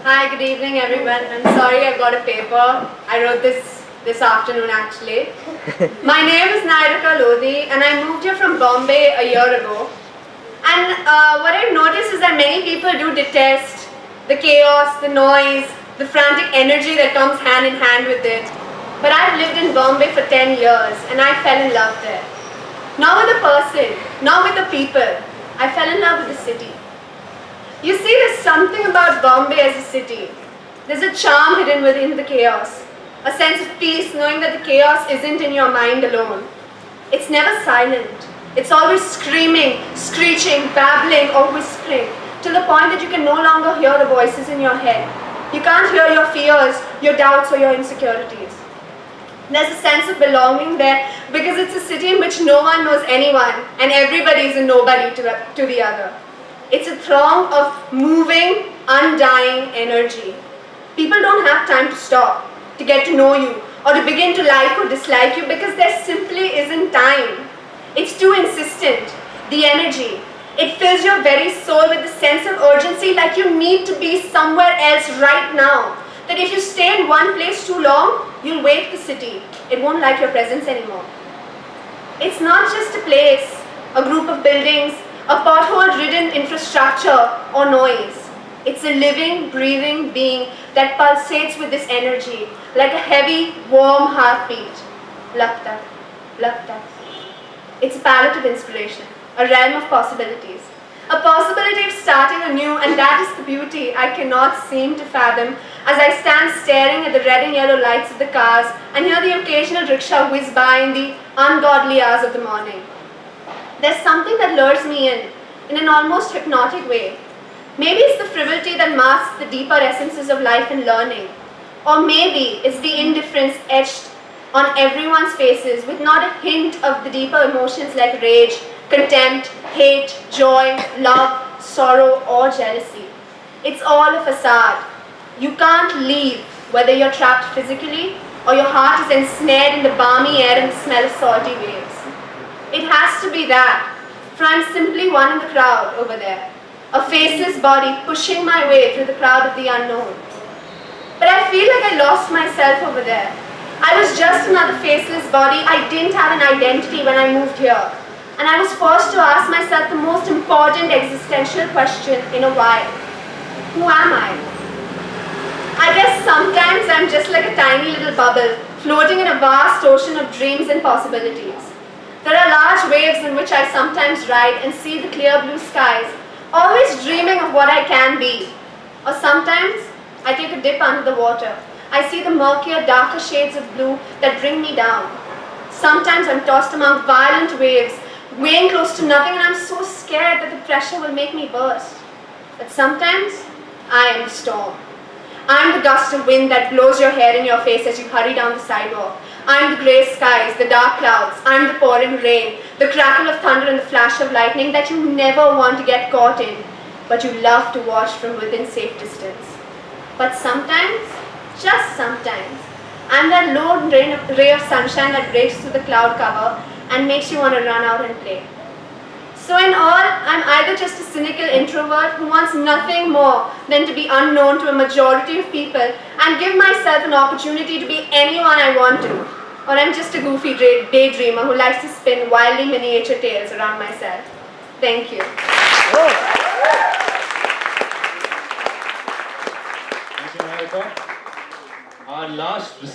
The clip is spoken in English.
Hi, good evening everyone. I'm sorry I've got a paper. I wrote this afternoon actually. My name is Nairika Lodi and I moved here from Bombay a year ago. And what I've noticed is that many people do detest the chaos, the noise, the frantic energy that comes hand in hand with it. But I've lived in Bombay for 10 years and I fell in love there. Not with the person, not with the people. I fell in love with the city. You see, there's something about Bombay as a city. There's a charm hidden within the chaos. A sense of peace knowing that the chaos isn't in your mind alone. It's never silent. It's always screaming, screeching, babbling or whispering to the point that you can no longer hear the voices in your head. You can't hear your fears, your doubts or your insecurities. There's a sense of belonging there because it's a city in which no one knows anyone and everybody is a nobody to the other. It's a throng of moving, undying energy. People don't have time to stop, to get to know you, or to begin to like or dislike you because there simply isn't time. It's too insistent, the energy. It fills your very soul with a sense of urgency like you need to be somewhere else right now. That if you stay in one place too long, you'll wake the city. It won't like your presence anymore. It's not just a place, a group of buildings, a pothole-ridden infrastructure or noise. It's a living, breathing being that pulsates with this energy like a heavy, warm heartbeat. Lagta, lagta. It's a palette of inspiration, a realm of possibilities. A possibility of starting anew, and that is the beauty I cannot seem to fathom as I stand staring at the red and yellow lights of the cars and hear the occasional rickshaw whiz by in the ungodly hours of the morning. There's something that lures me in an almost hypnotic way. Maybe it's the frivolity that masks the deeper essences of life and learning. Or maybe it's the indifference etched on everyone's faces with not a hint of the deeper emotions like rage, contempt, hate, joy, love, sorrow, or jealousy. It's all a facade. You can't leave whether you're trapped physically or your heart is ensnared in the balmy air and the smell of salty waves. It has to be that, for I'm simply one in the crowd over there, a faceless body pushing my way through the crowd of the unknown. But I feel like I lost myself over there. I was just another faceless body. I didn't have an identity when I moved here. And I was forced to ask myself the most important existential question in a while. Who am I? I guess sometimes I'm just like a tiny little bubble, floating in a vast ocean of dreams and possibilities. There are large waves in which I sometimes ride and see the clear blue skies, always dreaming of what I can be. Or sometimes I take a dip under the water. I see the murkier, darker shades of blue that bring me down. Sometimes I'm tossed among violent waves, weighing close to nothing, and I'm so scared that the pressure will make me burst. But sometimes I am the storm. I'm the gust of wind that blows your hair in your face as you hurry down the sidewalk. I'm the grey skies, the dark clouds, I'm the pouring rain, the crackle of thunder and the flash of lightning that you never want to get caught in, but you love to watch from within safe distance. But sometimes, just sometimes, I'm that lone ray of sunshine that breaks through the cloud cover and makes you want to run out and play. So in all, I'm either just a cynical introvert who wants nothing more than to be unknown to a majority of people and give myself an opportunity to be anyone I want to, or I'm just a goofy daydreamer who likes to spin wildly miniature tales around myself. Thank you. Thank you, Nairika. Our last